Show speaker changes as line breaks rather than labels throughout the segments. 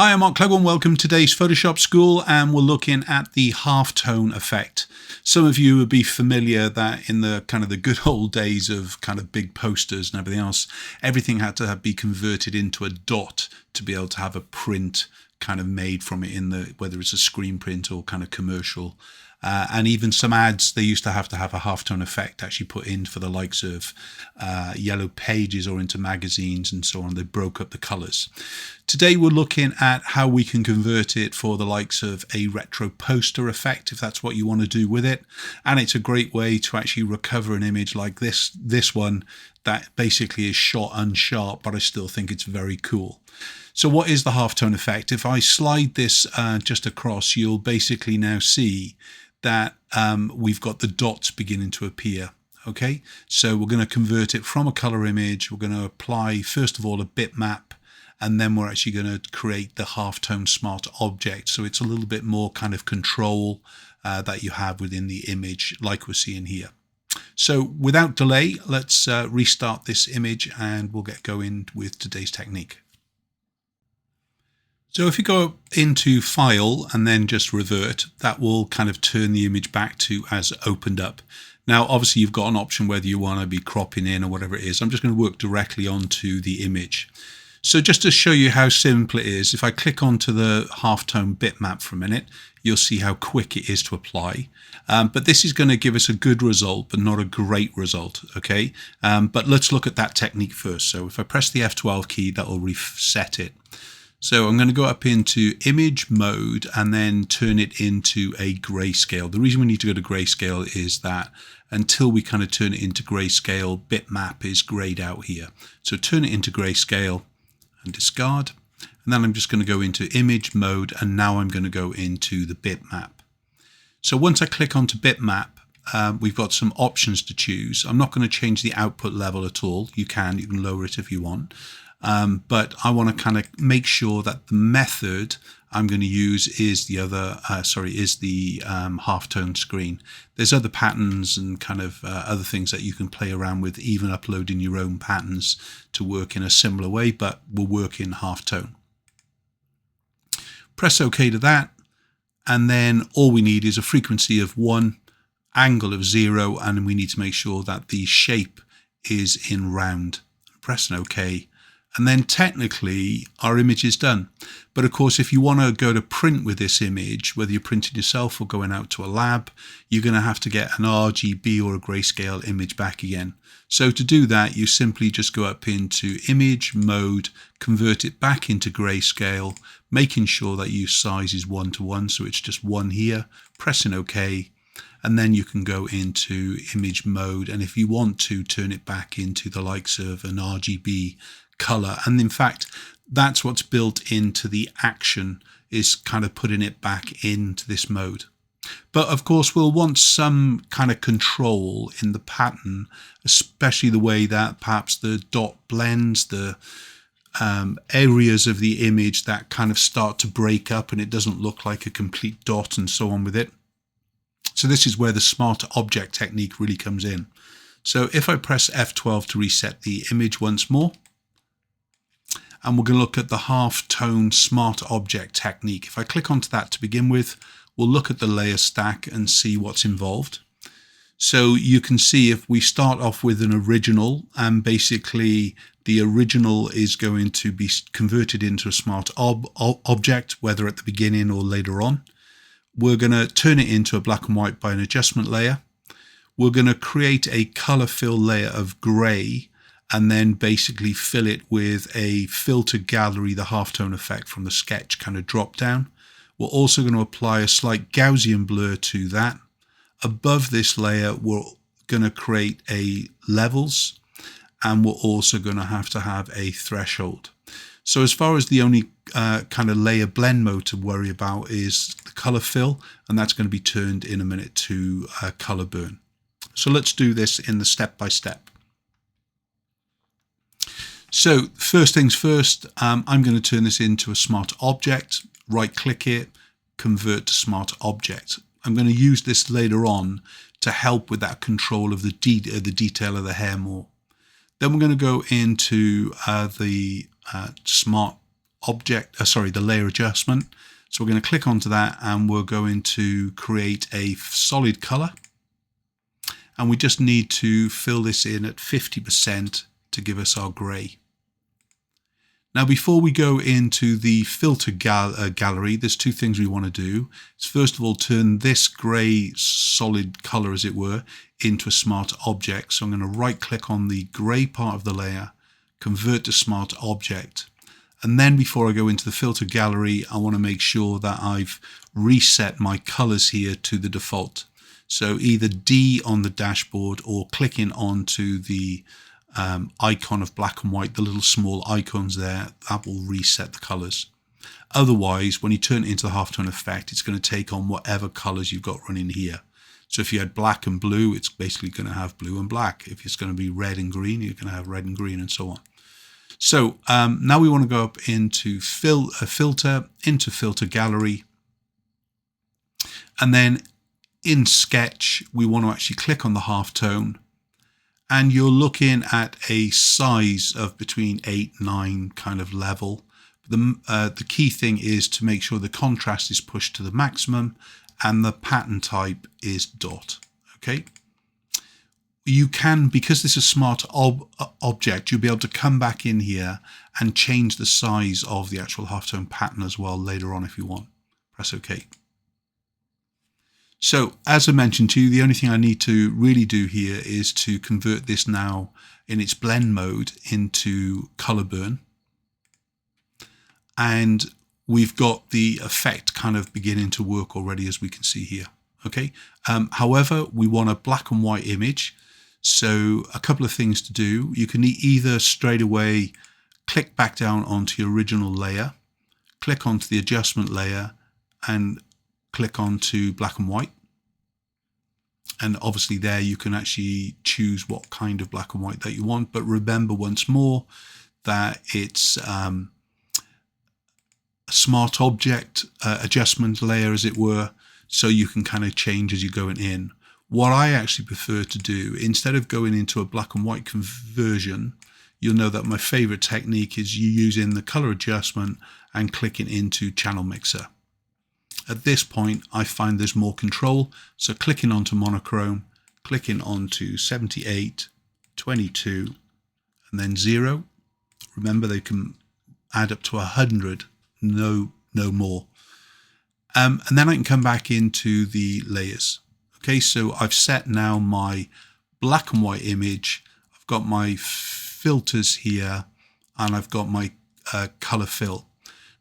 Hi, I'm Mark Clegg and welcome to today's Photoshop School, and we're looking at the halftone effect. Some of you will be familiar that in the kind of the good old days of kind of big posters and everything else, everything had to be converted into a dot to be able to have a print kind of made from it in the, whether it's a screen print or kind of commercial. And even some ads, they used to have a halftone effect actually put in for the likes of Yellow Pages or into magazines and so on. They broke up the colors. Today we're looking at how we can convert it for the likes of a retro poster effect, if that's what you want to do with it. And it's a great way to actually recover an image like this one that basically is shot unsharp, but I still think it's very cool. So what is the halftone effect? If I slide this just across, you'll basically now see that we've got the dots beginning to appear. Okay, so we're going to convert it from a color image. We're going to apply first of all a bitmap, and then we're actually going to create the halftone smart object. So it's a little bit more kind of control that you have within the image, like we're seeing here. So without delay, let's restart this image and we'll get going with today's technique. So if you go into File and then just Revert, that will kind of turn the image back to as opened up. Now, obviously, you've got an option whether you want to be cropping in or whatever it is. I'm just going to work directly onto the image. So just to show you how simple it is, if I click onto the halftone bitmap for a minute, you'll see how quick it is to apply. But this is going to give us a good result, but not a great result, okay? But let's look at that technique first. So if I press the F12 key, that will reset it. So I'm going to go up into image mode and then turn it into a grayscale. The reason we need to go to grayscale is that until we kind of turn it into grayscale, bitmap is grayed out here. So turn it into grayscale and discard. And then I'm just going to go into image mode, and now I'm going to go into the bitmap. So once I click onto bitmap, we've got some options to choose. I'm not going to change the output level at all. You can lower it if you want. But I want to kind of make sure that the method I'm going to use is the halftone screen. There's other patterns and kind of other things that you can play around with, even uploading your own patterns to work in a similar way, but we'll work in halftone. Press OK to that, and then all we need is a frequency of 1, angle of 0, and we need to make sure that the shape is in round. Press an OK. And then technically our image is done. But of course, if you want to go to print with this image, whether you're printing yourself or going out to a lab, you're going to have to get an RGB or a grayscale image back again. So to do that, you simply just go up into image mode, convert it back into grayscale, making sure that your size is 1:1. So it's just 1 here, pressing OK. And then you can go into image mode. And if you want to turn it back into the likes of an RGB color, and in fact that's what's built into the action, is kind of putting it back into this mode. But of course we'll want some kind of control in the pattern, especially the way that perhaps the dot blends, the areas of the image that kind of start to break up and it doesn't look like a complete dot and so on with it. So this is where the smart object technique really comes in. So if I press F12 to reset the image once more, and we're going to look at the halftone smart object technique. If I click onto that to begin with, we'll look at the layer stack and see what's involved. So you can see if we start off with an original, and basically the original is going to be converted into a smart object, whether at the beginning or later on. We're going to turn it into a black and white by an adjustment layer. We're going to create a color fill layer of gray, and then basically fill it with a filter gallery, the halftone effect from the sketch kind of drop down. We're also going to apply a slight Gaussian blur to that. Above this layer, we're going to create a levels, and we're also going to have a threshold. So as far as the only kind of layer blend mode to worry about is the color fill, and that's going to be turned in a minute to color burn. So let's do this in the step by step. So first things first, I'm going to turn this into a smart object, right click it, convert to smart object. I'm going to use this later on to help with that control of the detail of the hair more. Then we're going to go into the smart the layer adjustment. So we're going to click onto that and we're going to create a solid color. And we just need to fill this in at 50% to give us our gray. Now, before we go into the filter gallery, there's two things we want to do. It's first of all, turn this gray solid color, as it were, into a smart object. So I'm going to right click on the gray part of the layer, convert to smart object. And then before I go into the filter gallery, I want to make sure that I've reset my colors here to the default. So either D on the dashboard or clicking onto the icon of black and white, the little small icons there, that will reset the colors. Otherwise, when you turn it into the halftone effect, it's going to take on whatever colors you've got running here. So if you had black and blue, it's basically going to have blue and black. If it's going to be red and green, you're going to have red and green, and so on. So now we want to go up into filter, into filter gallery, and then in Sketch, we want to actually click on the halftone. And you're looking at a size of between 8, 9 kind of level. The key thing is to make sure the contrast is pushed to the maximum and the pattern type is dot. Okay. You can, because this is a smart object, you'll be able to come back in here and change the size of the actual halftone pattern as well later on if you want. Press OK. So as I mentioned to you, the only thing I need to really do here is to convert this now in its blend mode into color burn. And we've got the effect kind of beginning to work already, as we can see here. Okay. However, we want a black and white image. So a couple of things to do. You can either straight away click back down onto your original layer, click onto the adjustment layer and click onto black and white. And obviously there you can actually choose what kind of black and white that you want. But remember once more that it's a smart object adjustment layer, as it were, so you can kind of change as you're going in. What I actually prefer to do, instead of going into a black and white conversion, you'll know that my favorite technique is you using the color adjustment and clicking into channel mixer. At this point, I find there's more control. So clicking onto monochrome, clicking onto 78, 22, and then 0. Remember, they can add up to 100, no more. And then I can come back into the layers. Okay, so I've set now my black and white image. I've got my filters here, and I've got my color fill.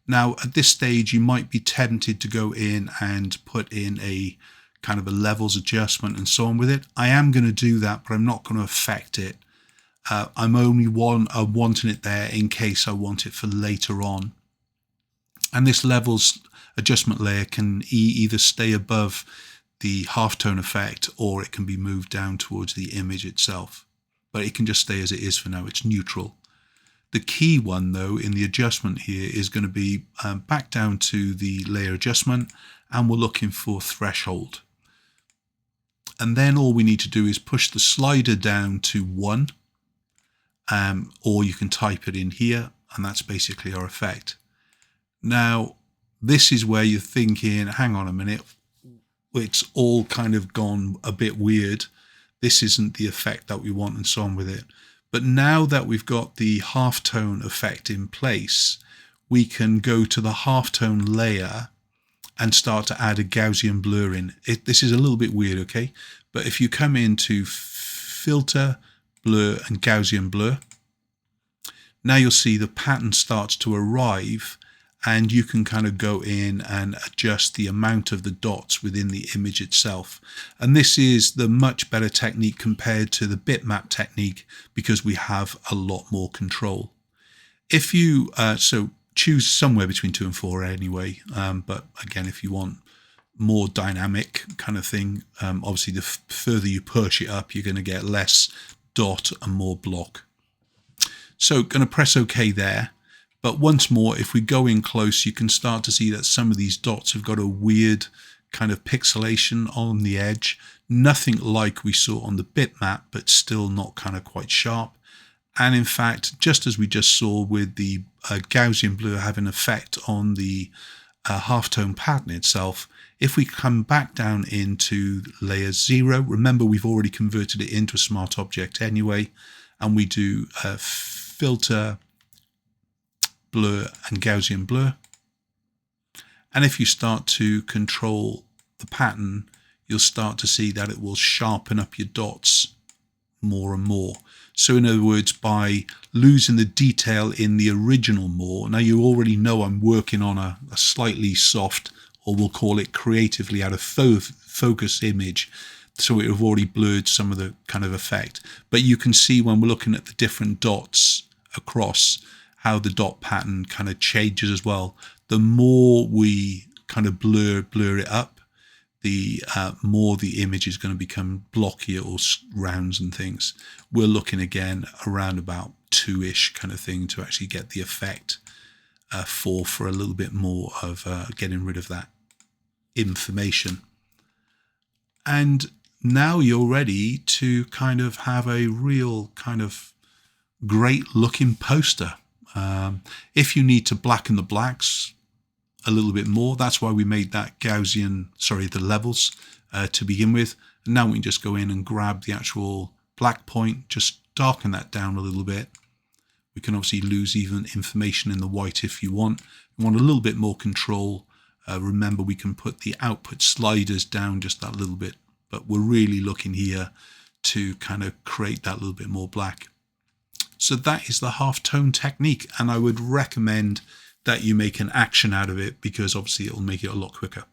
Now, at this stage, you might be tempted to go in and put in a kind of a levels adjustment and so on with it. I am going to do that, but I'm not going to affect it. I'm only wanting it there in case I want it for later on. And this levels adjustment layer can either stay above the halftone effect or it can be moved down towards the image itself. But it can just stay as it is for now. It's neutral. The key one, though, in the adjustment here is going to be back down to the layer adjustment, and we're looking for threshold. And then all we need to do is push the slider down to 1, or you can type it in here, and that's basically our effect. Now, this is where you're thinking, hang on a minute, it's all kind of gone a bit weird. This isn't the effect that we want and so on with it. But now that we've got the halftone effect in place, we can go to the halftone layer and start to add a Gaussian blur in. This is a little bit weird, okay? But if you come into filter, blur, and Gaussian blur, now you'll see the pattern starts to arrive, and you can kind of go in and adjust the amount of the dots within the image itself. And this is the much better technique compared to the bitmap technique because we have a lot more control. If you, so choose somewhere between 2 and 4 anyway, but again, if you want more dynamic kind of thing, obviously the further you push it up, you're going to get less dot and more block. So going to press OK there. But once more, if we go in close, you can start to see that some of these dots have got a weird kind of pixelation on the edge. Nothing like we saw on the bitmap, but still not kind of quite sharp. And in fact, just as we just saw with the Gaussian blur having an effect on the halftone pattern itself, if we come back down into layer 0, remember we've already converted it into a smart object anyway, and we do filter, blur and Gaussian blur. And if you start to control the pattern, you'll start to see that it will sharpen up your dots more and more. So in other words, by losing the detail in the original more, now you already know I'm working on a slightly soft, or we'll call it creatively out of focus image. So it have already blurred some of the kind of effect. But you can see when we're looking at the different dots across how the dot pattern kind of changes as well. The more we kind of blur it up, the more the image is going to become blockier or rounds and things. We're looking again around about 2-ish kind of thing to actually get the effect for a little bit more of getting rid of that information. And now you're ready to kind of have a real kind of great looking poster. If you need to blacken the blacks a little bit more, that's why we made that Gaussian, the levels to begin with. And now we can just go in and grab the actual black point, just darken that down a little bit. We can obviously lose even information in the white if you want. You want a little bit more control. Remember, we can put the output sliders down just that little bit, but we're really looking here to kind of create that little bit more black. So that is the halftone technique, and I would recommend that you make an action out of it, because obviously it will make it a lot quicker.